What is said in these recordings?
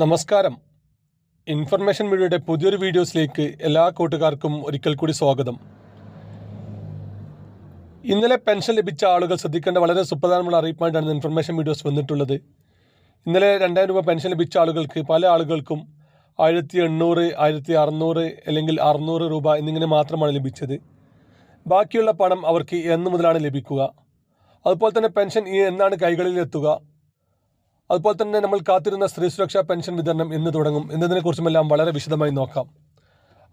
നമസ്കാരം. ഇൻഫർമേഷൻ മീഡിയയുടെ പുതിയൊരു വീഡിയോസിലേക്ക് എല്ലാ കൂട്ടുകാർക്കും ഒരിക്കൽ കൂടി സ്വാഗതം. ഇന്നലെ പെൻഷൻ ലഭിച്ച ആളുകൾ ശ്രദ്ധിക്കേണ്ട വളരെ സുപ്രധാനമുള്ള അറിയിപ്പായിട്ടാണ് ഇൻഫർമേഷൻ വീഡിയോസ് വന്നിട്ടുള്ളത്. ഇന്നലെ 2000 രൂപ പെൻഷൻ ലഭിച്ച ആളുകൾക്ക് പല ആളുകൾക്കും 1800, 1600 അല്ലെങ്കിൽ 600 രൂപ എന്നിങ്ങനെ മാത്രമാണ് ലഭിച്ചത്. ബാക്കിയുള്ള പണം അവർക്ക് എന്ന് മുതലാണ് ലഭിക്കുക? അതുപോലെ തന്നെ പെൻഷൻ എന്നാണ് കൈകളിൽ എത്തുക? അതുപോലെ തന്നെ നമ്മൾ കാത്തിരുന്ന സ്ത്രീ സുരക്ഷാ പെൻഷൻ വിതരണം എന്ന് തുടങ്ങും എന്നതിനെക്കുറിച്ചുമെല്ലാം വളരെ വിശദമായി നോക്കാം.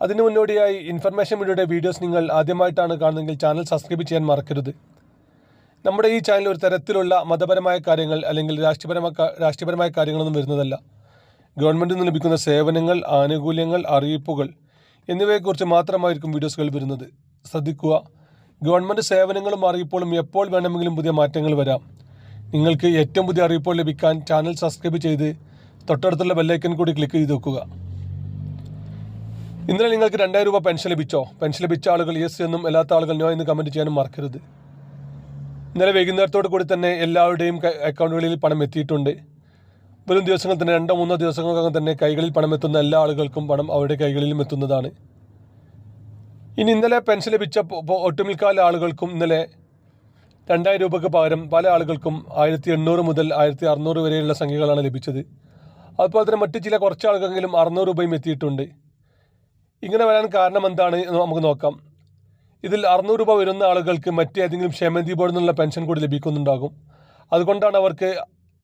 അതിന് മുന്നോടിയായി ഇൻഫർമേഷൻ മീഡിയയുടെ വീഡിയോസ് നിങ്ങൾ ആദ്യമായിട്ടാണ് കാണുന്നതെങ്കിൽ ചാനൽ സബ്സ്ക്രൈബ് ചെയ്യാൻ മറക്കരുത്. നമ്മുടെ ഈ ചാനൽ ഒരു തരത്തിലുള്ള മതപരമായ കാര്യങ്ങൾ അല്ലെങ്കിൽ രാഷ്ട്രീയപരമായ കാര്യങ്ങളൊന്നും വരുന്നതല്ല. ഗവൺമെൻറ്റിൽ നിന്ന് ലഭിക്കുന്ന സേവനങ്ങൾ, ആനുകൂല്യങ്ങൾ, അറിയിപ്പുകൾ എന്നിവയെക്കുറിച്ച് മാത്രമായിരിക്കും വീഡിയോസുകൾ വരുന്നത്. ശ്രദ്ധിക്കുക, ഗവൺമെൻറ് സേവനങ്ങളും അറിയിപ്പുകളും എപ്പോൾ വേണമെങ്കിലും പുതിയ മാറ്റങ്ങൾ വരാം. നിങ്ങൾക്ക് ഏറ്റവും പുതിയ അറിയിപ്പുകൾ ലഭിക്കാൻ ചാനൽ സബ്സ്ക്രൈബ് ചെയ്ത് തൊട്ടടുത്തുള്ള ബെല്ലൈക്കൻ കൂടി ക്ലിക്ക് ചെയ്ത് വെക്കുക. ഇന്നലെ നിങ്ങൾക്ക് 2000 രൂപ പെൻഷൻ ലഭിച്ചോ? പെൻഷൻ ലഭിച്ച ആളുകൾ യെസ് എന്നും അല്ലാത്ത ആളുകൾ നോ എന്ന് കമൻറ്റ് ചെയ്യാനും മറക്കരുത്. ഇന്നലെ വൈകുന്നേരത്തോടു കൂടി തന്നെ എല്ലാവരുടെയും അക്കൗണ്ടുകളിൽ പണം എത്തിയിട്ടുണ്ട്. വരും ദിവസങ്ങൾ തന്നെ 2-3 ദിവസങ്ങൾക്കകം തന്നെ കൈകളിൽ പണം എത്തുന്ന എല്ലാ ആളുകൾക്കും പണം അവരുടെ കൈകളിലും എത്തുന്നതാണ്. ഇനി ഇന്നലെ പെൻഷൻ ലഭിച്ച ഒട്ടുമിക്ക ആളുകൾക്കും ഇന്നലെ 2000 രൂപയ്ക്ക് പകരം പല ആളുകൾക്കും 1800 മുതൽ 1600 വരെയുള്ള സംഖ്യകളാണ് ലഭിച്ചത്. അതുപോലെ തന്നെ മറ്റ് ചില കുറച്ച് ആളുകൾക്കെങ്കിലും 600 രൂപയും എത്തിയിട്ടുണ്ട്. ഇങ്ങനെ വരാൻ കാരണം എന്താണ് എന്ന് നമുക്ക് നോക്കാം. ഇതിൽ 600 രൂപ വരുന്ന ആളുകൾക്ക് മറ്റേതെങ്കിലും ക്ഷേമനിധി ബോർഡിൽ നിന്നുള്ള പെൻഷൻ കൂടി ലഭിക്കുന്നുണ്ടാകും. അതുകൊണ്ടാണ് അവർക്ക്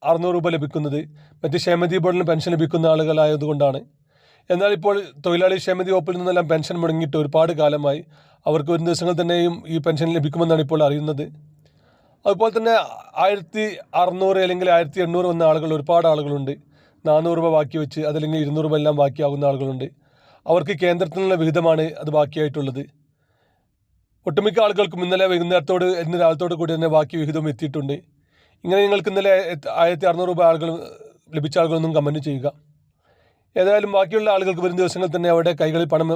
600 രൂപ ലഭിക്കുന്നത്. മറ്റ് ക്ഷേമനിധി ബോർഡിൽ നിന്ന് പെൻഷൻ ലഭിക്കുന്ന ആളുകളായതുകൊണ്ടാണ്. എന്നാൽ ഇപ്പോൾ തൊഴിലാളി ക്ഷേമനിധി വകുപ്പിൽ നിന്നെല്ലാം പെൻഷൻ മുടങ്ങിയിട്ട് ഒരുപാട് കാലമായി. അവർക്ക് ഒരു ദിവസങ്ങൾ തന്നെയും ഈ പെൻഷൻ ലഭിക്കുമെന്നാണ് ഇപ്പോൾ അറിയുന്നത്. അതുപോലെ തന്നെ 1600 അല്ലെങ്കിൽ 1800 വന്ന ആളുകൾ ഒരുപാട് ആളുകളുണ്ട്. 400 രൂപ ബാക്കി വെച്ച് അതല്ലെങ്കിൽ 200 രൂപ എല്ലാം ബാക്കിയാകുന്ന ആളുകളുണ്ട്. അവർക്ക് കേന്ദ്രത്തിൽ നിന്നുള്ള വിഹിതമാണ് അത് ബാക്കിയായിട്ടുള്ളത്. ഒട്ടുമിക്ക ആളുകൾക്കും ഇന്നലെ വൈകുന്നേരത്തോട് ഇന്ന് രാവിലത്തോട് കൂടി തന്നെ ബാക്കി വിഹിതം എത്തിയിട്ടുണ്ട്. ഇങ്ങനെ നിങ്ങൾക്ക് ഇന്നലെ 1600 രൂപ ആളുകൾ ലഭിച്ച ആളുകളൊന്നും കമൻറ്റ് ചെയ്യുക. ഏതായാലും ബാക്കിയുള്ള ആളുകൾക്ക് വരും ദിവസങ്ങളിൽ തന്നെ അവരുടെ കൈകളിൽ പണം,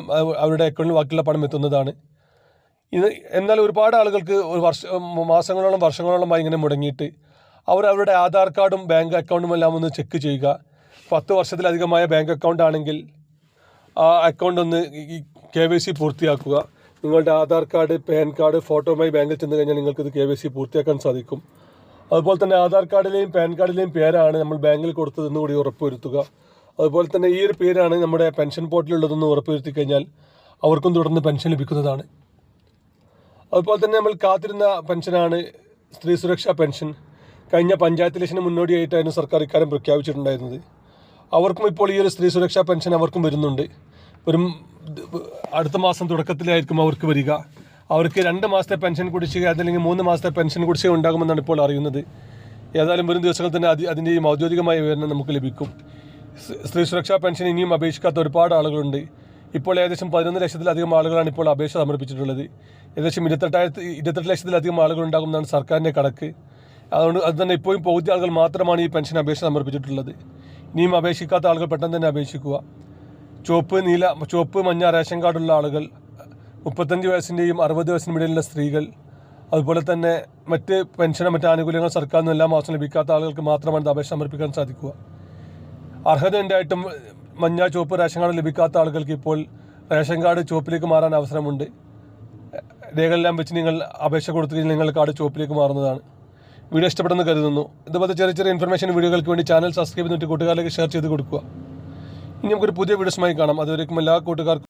അവരുടെ അക്കൗണ്ടിൽ ബാക്കിയുള്ള പണം എത്തുന്നതാണ്. എന്നാൽ ഒരുപാട് ആളുകൾക്ക് മാസങ്ങളോളം വർഷങ്ങളോളമായി ഇങ്ങനെ മുടങ്ങിയിട്ട് അവരുടെ ആധാർ കാർഡും ബാങ്ക് അക്കൗണ്ടും എല്ലാം ഒന്ന് ചെക്ക് ചെയ്യുക. 10 വർഷത്തിലധികമായ ബാങ്ക് അക്കൗണ്ട് ആണെങ്കിൽ ആ അക്കൗണ്ട് ഒന്ന് KYC പൂർത്തിയാക്കുക. നിങ്ങളുടെ ആധാർ കാർഡ്, പാൻ കാർഡ്, ഫോട്ടോയുമായി ബാങ്കിൽ ചെന്ന് കഴിഞ്ഞാൽ നിങ്ങൾക്കിത് KYC പൂർത്തിയാക്കാൻ സാധിക്കും. അതുപോലെ തന്നെ ആധാർ കാർഡിലെയും പാൻ കാർഡിലെയും പേരാണ് നമ്മൾ ബാങ്കിൽ കൊടുത്തതെന്ന് കൂടി ഉറപ്പുവരുത്തുക. അതുപോലെ തന്നെ ഈ ഒരു പേരാണ് നമ്മുടെ പെൻഷൻ പോർട്ടലുള്ളതെന്ന് ഉറപ്പുവരുത്തി കഴിഞ്ഞാൽ അവർക്കും തുടർന്ന് പെൻഷൻ ലഭിക്കുന്നതാണ്. അതുപോലെ തന്നെ നമ്മൾ കാത്തിരുന്ന പെൻഷനാണ് സ്ത്രീ സുരക്ഷാ പെൻഷൻ. കഴിഞ്ഞ പഞ്ചായത്ത് ഇലക്ഷന് മുന്നോടിയായിട്ടായിരുന്നു സർക്കാർ ഇക്കാര്യം പ്രഖ്യാപിച്ചിട്ടുണ്ടായിരുന്നത്. അവർക്കും ഇപ്പോൾ ഈ ഒരു സ്ത്രീ സുരക്ഷാ പെൻഷൻ അവർക്കും വരുന്നുണ്ട്. അടുത്ത മാസം തുടക്കത്തിലായിരിക്കും അവർക്ക് വരിക. അവർക്ക് 2 മാസത്തെ പെൻഷൻ കുടിശ്ശിക അതല്ലെങ്കിൽ 3 മാസത്തെ പെൻഷൻ കുടിശ്ശിക ഉണ്ടാകുമെന്നാണ് ഇപ്പോൾ അറിയുന്നത്. ഏതായാലും വരും ദിവസങ്ങൾ തന്നെ അതിൻ്റെയും ഔദ്യോഗികമായ വിവരണം നമുക്ക് ലഭിക്കും. സ്ത്രീ സുരക്ഷാ പെൻഷൻ ഇനിയും അപേക്ഷിക്കാത്ത ഒരുപാട് ആളുകളുണ്ട്. ഇപ്പോൾ ഏകദേശം 11 ലക്ഷത്തിലധികം ആളുകളാണ് ഇപ്പോൾ അപേക്ഷ സമർപ്പിച്ചിട്ടുള്ളത്. ഏകദേശം 28 ലക്ഷത്തിലധികം ആളുകളുണ്ടാകുമെന്നാണ് സർക്കാരിൻ്റെ കണക്ക്. അതുകൊണ്ട് അത് തന്നെ ഇപ്പോഴും പകുതി ആളുകൾ മാത്രമാണ് ഈ പെൻഷൻ അപേക്ഷ സമർപ്പിച്ചിട്ടുള്ളത്. ഇനിയും അപേക്ഷിക്കാത്ത ആളുകൾ പെട്ടെന്ന് തന്നെ അപേക്ഷിക്കുക. ചുവപ്പ് മഞ്ഞ റേഷൻ കാർഡുള്ള ആളുകൾ, 35 വയസ്സിൻ്റെയും 60 വയസ്സിനും ഇടയിലുള്ള സ്ത്രീകൾ, അതുപോലെ തന്നെ മറ്റ് പെൻഷനോ മറ്റ് ആനുകൂല്യങ്ങൾ സർക്കാരിൽ നിന്ന് എല്ലാ മാസവും ലഭിക്കാത്ത ആളുകൾക്ക് മാത്രമാണ് അപേക്ഷ സമർപ്പിക്കാൻ സാധിക്കുക. അർഹത ഉണ്ടായിട്ടും മഞ്ഞ ചുവപ്പ് റേഷൻ കാർഡ് ലഭിക്കാത്ത ആളുകൾക്ക് ഇപ്പോൾ റേഷൻ കാർഡ് ചുവപ്പിലേക്ക് മാറാൻ അവസരമുണ്ട്. രേഖകളെല്ലാം വെച്ച് നിങ്ങൾ അപേക്ഷ കൊടുത്തു കഴിഞ്ഞാൽ നിങ്ങളുടെ കാർഡ് ചുവപ്പിലേക്ക് മാറുന്നതാണ്. വീഡിയോ ഇഷ്ടപ്പെടുന്നു കരുതുന്നു. ഇതുപോലത്തെ ചെറിയ ഇൻഫർമേഷൻ വീഡിയോകൾക്ക് വേണ്ടി ചാനൽ സബ്സ്ക്രൈബ് ചെയ്തിട്ട് കൂട്ടുകാരിലേക്ക് ഷെയർ ചെയ്ത് കൊടുക്കുക. ഇനി നമുക്കൊരു പുതിയ വീഡിയോസുമായി കാണാം. അതുവരേക്കും എല്ലാ കൂട്ടുകാർക്കും